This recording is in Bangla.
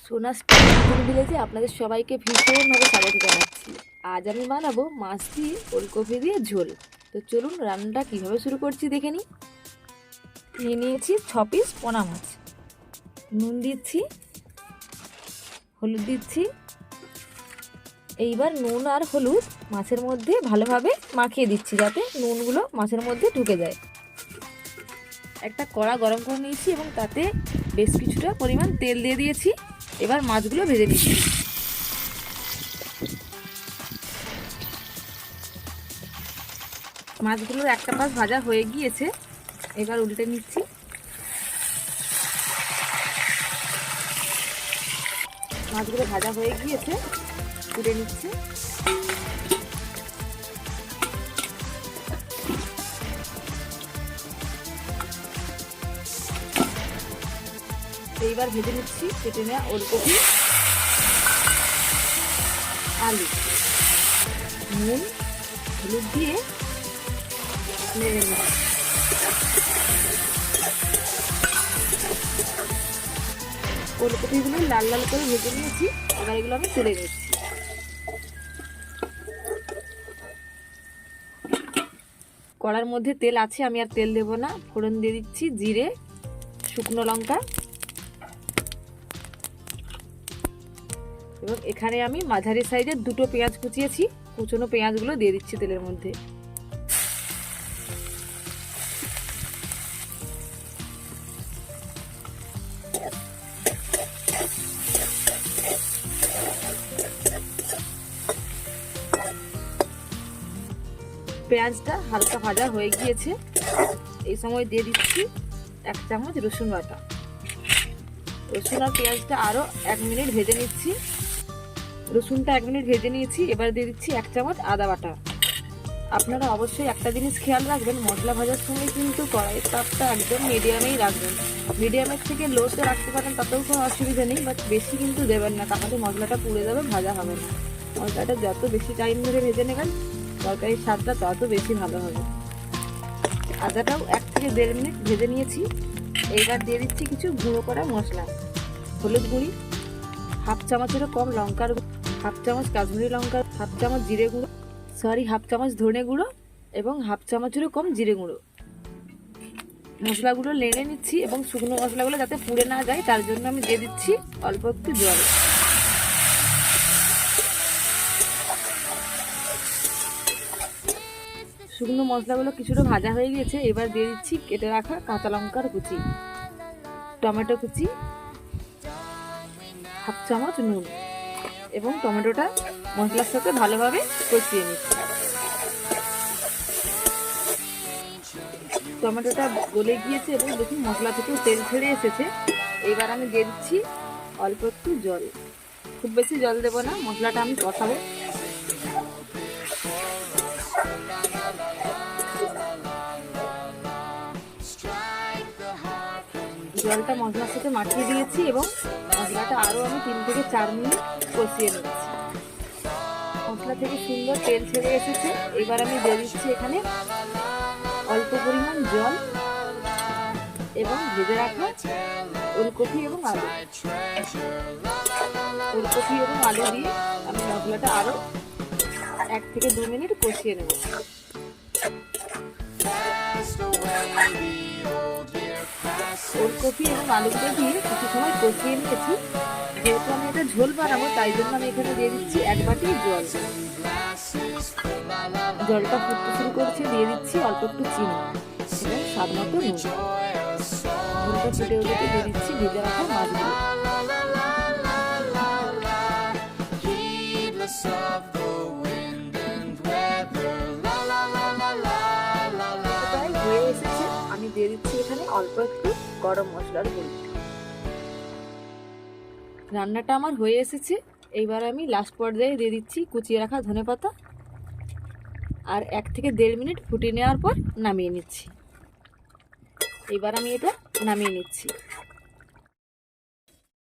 সোনা স্টাইল কুকুর ভিলেজে আপনাদের সবাইকে ভীষণভাবে স্বাগত জানাচ্ছি। আজ আমি বানাবো মাছ দিয়ে ওলকপি দিয়ে ঝোল। তো চলুন রান্নাটা কিভাবে শুরু করছি দেখে নিই। নিয়ে নিয়েছি 6 পিস পোনা মাছ। নুন দিচ্ছি, হলুদ দিচ্ছি। এইবার নুন আর হলুদ মাছের মধ্যে ভালোভাবে মাখিয়ে দিচ্ছি যাতে নুনগুলো মাছের মধ্যে ঢুকে যায়। একটা কড়া গরম করে নিয়েছি এবং তাতে বেশ কিছুটা পরিমাণ তেল দিয়ে দিয়েছি। এবার মাছগুলো ভেজে নিচ্ছি। মাছগুলোর একটা পাশ ভাজা হয়ে গিয়েছে, এবার উল্টে নিচ্ছি। মাছগুলো ভাজা হয়ে গিয়েছে, তুলে নিচ্ছি। এইবার ভেজে নিচ্ছি কেটে নেওয়া ওলকপি, আলু, নুন হলুদ দিয়ে নেড়ে নিচ্ছি। ওলকপিগুলো লাল লাল করে ভেজে নিয়েছি, এবার এগুলো আমি তুলে নিচ্ছি। কড়ার মধ্যে তেল আছে, আমি আর তেল দেবো না। ফোড়ন দিয়ে দিচ্ছি জিরে, শুকনো লঙ্কা এবং এখানে আমি মাঝারি সাইজের 2টো পেঁয়াজ কুচিয়েছি। কুচনো পেঁয়াজগুলো দিয়ে দিচ্ছি তেলের মধ্যে। পেঁয়াজটা হালকা ভাজা হয়ে গিয়েছে, এই সময় দিয়ে দিচ্ছি 1 চামচ রসুন বাটা। রসুন আর পেঁয়াজটা আরও 1 মিনিট ভেজে নিচ্ছি। রসুনটা 1 মিনিট ভেজে নিয়েছি, এবার দিয়ে দিচ্ছি 1 চামচ আদা বাটা। আপনারা অবশ্যই একটা জিনিস খেয়াল রাখবেন, মশলা ভাজার সময় কিন্তু কড়াইয়ের তাপটা একদম মিডিয়ামেই রাখবেন। মিডিয়ামের থেকে লোতে রাখতে পারেন, তাতেও কোনো অসুবিধা নেই, বাট বেশি কিন্তু দেবেন না, তাহলে মশলাটা পুড়ে যাবে, ভাজা হবে না। মশলাটা যত বেশি টাইম ধরে ভেজে নেবেন তরকারির স্বাদটা তত বেশি ভালো হবে। আদাটাও 1 থেকে 1.5 মিনিট ভেজে নিয়েছি। এইবার দিয়ে দিচ্ছি কিছু গুঁড়ো করা মশলা। হলুদ গুঁড়ি, 1/2 চামচেরও কম লঙ্কার, 1/2 চামচ কাশ্মীরি লঙ্কা, 1/2 চামচ জিরে গুঁড়ো, 1/2 চামচ ধনে গুঁড়ো এবং 1/2 চামচেরও কম জিরে গুঁড়ো। মশলাগুলো নেড়ে নিচ্ছি এবং শুকনো মশলাগুলো যাতে পুড়ে না যায় তার জন্য আমি দিয়ে দিচ্ছি অল্প একটু জল। শুকনো মশলাগুলো কিছুটা ভাজা হয়ে গেছে, এবার দিয়ে দিচ্ছি কেটে রাখা কাঁচা লঙ্কার কুচি, টমেটো কুচি, 1/2 চামচ নুন এবং টমেটোটা মশলার সাথে ভালোভাবে কষিয়ে নিচ্ছি। টমেটোটা গলে গিয়েছে এবং দেখুন মশলা থেকেও তেল ছেড়ে এসেছে। এবার আমি দিয়ে দিচ্ছি অল্প একটু জল, খুব বেশি জল দেবো না, মশলাটা আমি কষাবো। জলটা মশলার সাথে মাখিয়ে দিয়েছি এবং মশলাটা আরও আমি 3 থেকে 4 মিনিট কষিয়ে নিচ্ছি। মশলা থেকে সুন্দর তেল ছেড়ে এসেছে, এবার আমি দিয়ে দিচ্ছি এখানে অল্প পরিমাণ জল এবং ভেজে রাখা ওলকপি এবং আলু। ওলকপি এবং আলু দিয়ে আমি মশলাটা আরও 1 থেকে 2 মিনিট কষিয়ে নেব। ওলকপি এবং আলুগুলো দিয়ে কিছু সময় কষিয়ে নিয়েছি। যেহেতু আমি এটা ঝোল বানাবো তাই জন্য আমি এখানে দিয়ে দিচ্ছি 1 বাটি জল। জলটা ফুটতে শুরু করছে, দিয়ে দিচ্ছি অল্প একটু চিনি এবং স্বাদ মতো নুন। ঝোলটা ফুটে উঠে দিয়ে দিচ্ছি ভেজে রাখা মাছগুলো। হয়ে এসেছে, আমি দিয়ে দিচ্ছি এখানে অল্প একটু গরম মশলার গুঁড়ো। রান্নাটা আমার হয়ে এসেছে, এইবার আমি লাস্ট পর্যায়ে দিয়ে দিচ্ছি কুচিয়ে রাখা ধনেপাতা আর 1 থেকে 1.5 মিনিট ফুটিয়ে নেওয়ার পর নামিয়ে নিচ্ছি। এবার আমি এটা নামিয়ে নিচ্ছি।